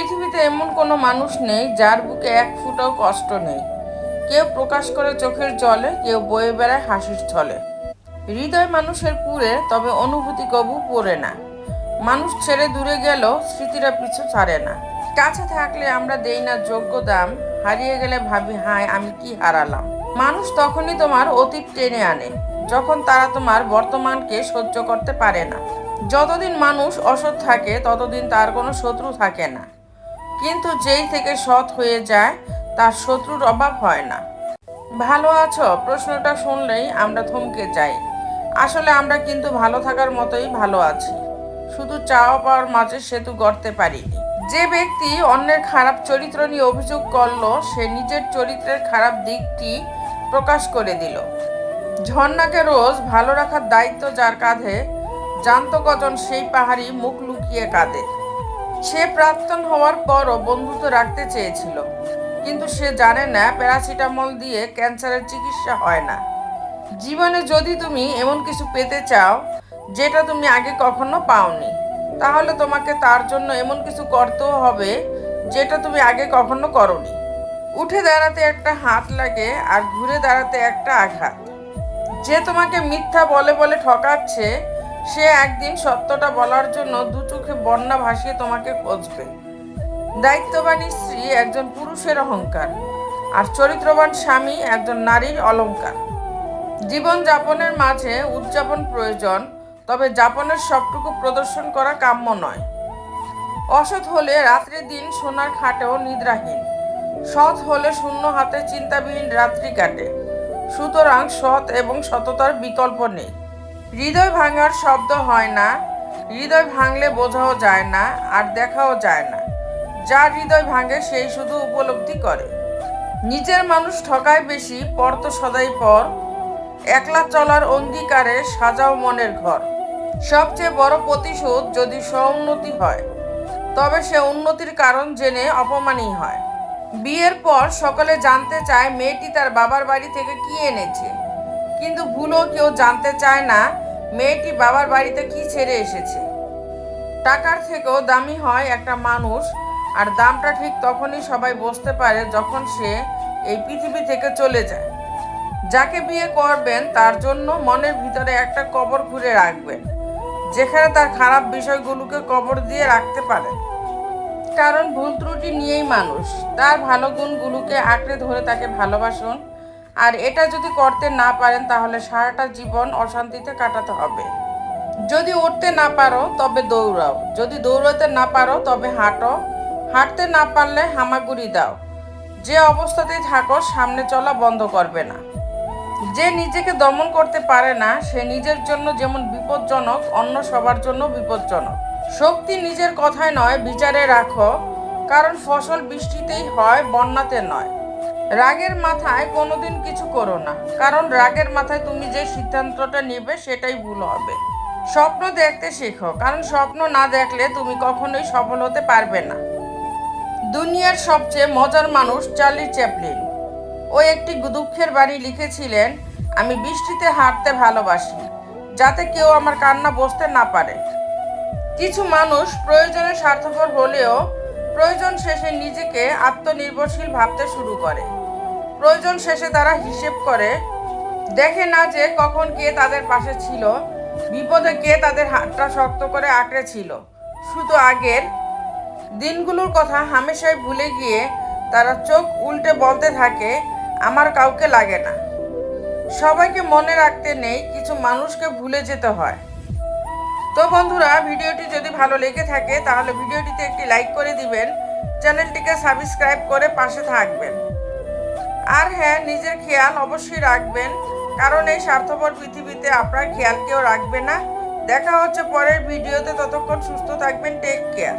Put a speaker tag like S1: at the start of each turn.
S1: পৃথিবীতে এমন কোনো মানুষ নেই যার বুকে এক ফুটাও কষ্ট নেই। কেউ প্রকাশ করে চোখের জলে, কেউ বয়ে বেড়ায় হাসির ছলে। হৃদয় মানুষের পুরে, তবে অনুভূতি কবু পড়ে না। মানুষ ছেড়ে দূরে গেল, স্মৃতিরা পিছু ছাড়ে না। কাছে থাকলে আমরা দেই না যোগ্য দাম, হারিয়ে গেলে ভাবি হায় আমি কি হারালাম। মানুষ তখনই তোমার অতীত টেনে আনে, যখন তারা তোমার বর্তমানকে সহ্য করতে পারে না। যতদিন মানুষ অসৎ থাকে ততদিন তার কোনো শত্রু থাকে না, কিন্তু যেই থেকে সৎ হয়ে যায় তার শত্রুর অভাব হয় না। ভালো আছো প্রশ্নটা শুনলেই আমরা থমকে যাই। আসলে আমরা কিন্তু ভালো থাকার মতোই ভালো আছি, শুধু চাওয়া পাওয়ার মাঝে সেতু গড়তে পারিনি। যে ব্যক্তি অন্যের খারাপ চরিত্র নিয়ে অভিযোগ করলো, সে নিজের চরিত্রের খারাপ দিকটি প্রকাশ করে দিল। ঝর্ণাকে রোজ ভালো রাখার দায়িত্ব যার কাঁধে, জানতো কজন সেই পাহাড়ি মুখ লুকিয়ে কাঁদে। সে প্রাক্তন হওয়ার পরও বন্ধুত্ব রাখতে চেয়েছিল, কিন্তু সে জানে না প্যারাসিটামল দিয়ে ক্যান্সারের চিকিৎসা হয় না। জীবনে যদি তুমি এমন কিছু পেতে চাও যেটা তুমি আগে কখনো পাওনি, তাহলে তোমাকে তার জন্য এমন কিছু করতেও হবে যেটা তুমি আগে কখনো করনি। উঠে দাঁড়াতে একটা হাত লাগে, আর ঘুরে দাঁড়াতে একটা আঘাত। যে তোমাকে মিথ্যা বলে বলে ঠকাচ্ছে, সে একদিন সত্যটা বলার জন্য দু চোখে বন্যা ভাসিয়ে তোমাকে খুঁজবে। দায়িত্ববান স্ত্রী একজন পুরুষের অহংকার, আর চরিত্রবান স্বামী একজন নারীর অলংকার। জীবন যাপনের মাঝে উদযাপন প্রয়োজন, তবে যাপনের সবটুকু প্রদর্শন করা কাম্য নয়। অসৎ হলে রাত্রি দিন সোনার খাটেও নিদ্রাহীন, সৎ হলে শূন্য হাতে চিন্তাবিহীন রাত্রি কাটে। সুতরাং সৎ এবং সততার বিকল্প নেই। হৃদয় ভাঙার শব্দ হয় না, হৃদয় ভাঙলে বোঝাও যায় না, আর দেখাও যায় না। যার হৃদয় ভাঙে সেই শুধু উপলব্ধি করে। নিজের মানুষ ঠকায় বেশি, পর তো সদাই পর। একলা চলার অঙ্গীকারে সাজাও মনের ঘর। সবচেয়ে বড় প্রতিশোধ যদি স্ব-উন্নতি হয়, তবে সে উন্নতির কারণ জেনে অপমানই হয়। বিয়ের পর সকলে জানতে চায় মেয়েটি তার বাবার বাড়ি থেকে কি এনেছে, কিন্তু ভুলেও কেউ জানতে চায় না মেয়েটি বাবার বাড়িতে কি ছেড়ে এসেছে। টাকার থেকেও দামি হয় একটা মানুষ, আর দামটা ঠিক তখনই সবাই বুঝতে পারে যখন সে এই পৃথিবী থেকে চলে যায়। যাকে বিয়ে করবেন তার জন্য মনের ভিতরে একটা কবর খুঁড়ে রাখবেন, যেখানে তার খারাপ বিষয়গুলোকে কবর দিয়ে রাখতে পারেন। কারণ ভুল ত্রুটি নিয়েই মানুষ, তার ভালো গুণগুলোকে আঁকড়ে ধরে তাকে ভালোবাসুন। আর এটা যদি করতে না পারেন, তাহলে সারাটা জীবন অশান্তিতে কাটাতে হবে। যদি উঠতে না পারো তবে দৌড়াও, যদি দৌড়াতে না পারো তবে হাঁটো, হাঁটতে না পারলে হামাগুড়ি দাও। যে অবস্থাতেই থাকো সামনে চলা বন্ধ করবে না। যে নিজেকে দমন করতে পারে না, সে নিজের জন্য যেমন বিপজ্জনক, অন্য সবার জন্য বিপজ্জনক। শক্তি নিজের কথায় নয়, বিচারে রাখো, কারণ ফসল বৃষ্টিতেই হয়, বন্যাতে নয়। রাগের মাথায় কোনোদিন কিছু করো না, কারণ রাগের মাথায় তুমি যে সিদ্ধান্তটা নেবে সেটাই ভুল হবে। স্বপ্ন দেখতে শেখো, কারণ স্বপ্ন না দেখলে তুমি কখনোই সফল হতে পারবে না। দুনিয়ার সবচেয়ে মজার মানুষ চার্লি চ্যাপলিন। ও একটি দুঃখের বাণী লিখেছিলেন, আমি বৃষ্টিতে হাঁটতে ভালোবাসি, যাতে কেউ আমার কান্না বুঝতে না পারে। কিছু মানুষ প্রয়োজনে স্বার্থপর হলেও প্রয়োজন শেষে নিজেকে আত্মনির্ভরশীল ভাবতে শুরু করে। প্রয়োজন শেষে তারা হিসেব করে, দেখে না যে কখন কে তাদের পাশে ছিল, বিপদে কে তাদের হাতটা শক্ত করে আঁকড়ে ছিল। শুধু আগের দিনগুলোর কথা হামেশাই ভুলে গিয়ে তারা চোখ উল্টে বলতে থাকে, আমার কাউকে লাগে না। সবাইকে মনে রাখতে নেই, কিছু মানুষকে ভুলে যেতে হয়। তো বন্ধুরা, ভিডিওটি যদি ভালো লেগে থাকে তাহলে ভিডিওটিতে একটি লাইক করে দিবেন, চ্যানেলটিকে সাবস্ক্রাইব করে পাশে থাকবেন। আর হ্যাঁ, নিজের খেয়াল অবশ্যই রাখবেন, কারণ এই স্বার্থপর পৃথিবীতে আপনার খেয়াল কেউ রাখবে না। দেখা হচ্ছে পরের ভিডিওতে, ততক্ষণ সুস্থ থাকবেন, টেক কেয়ার।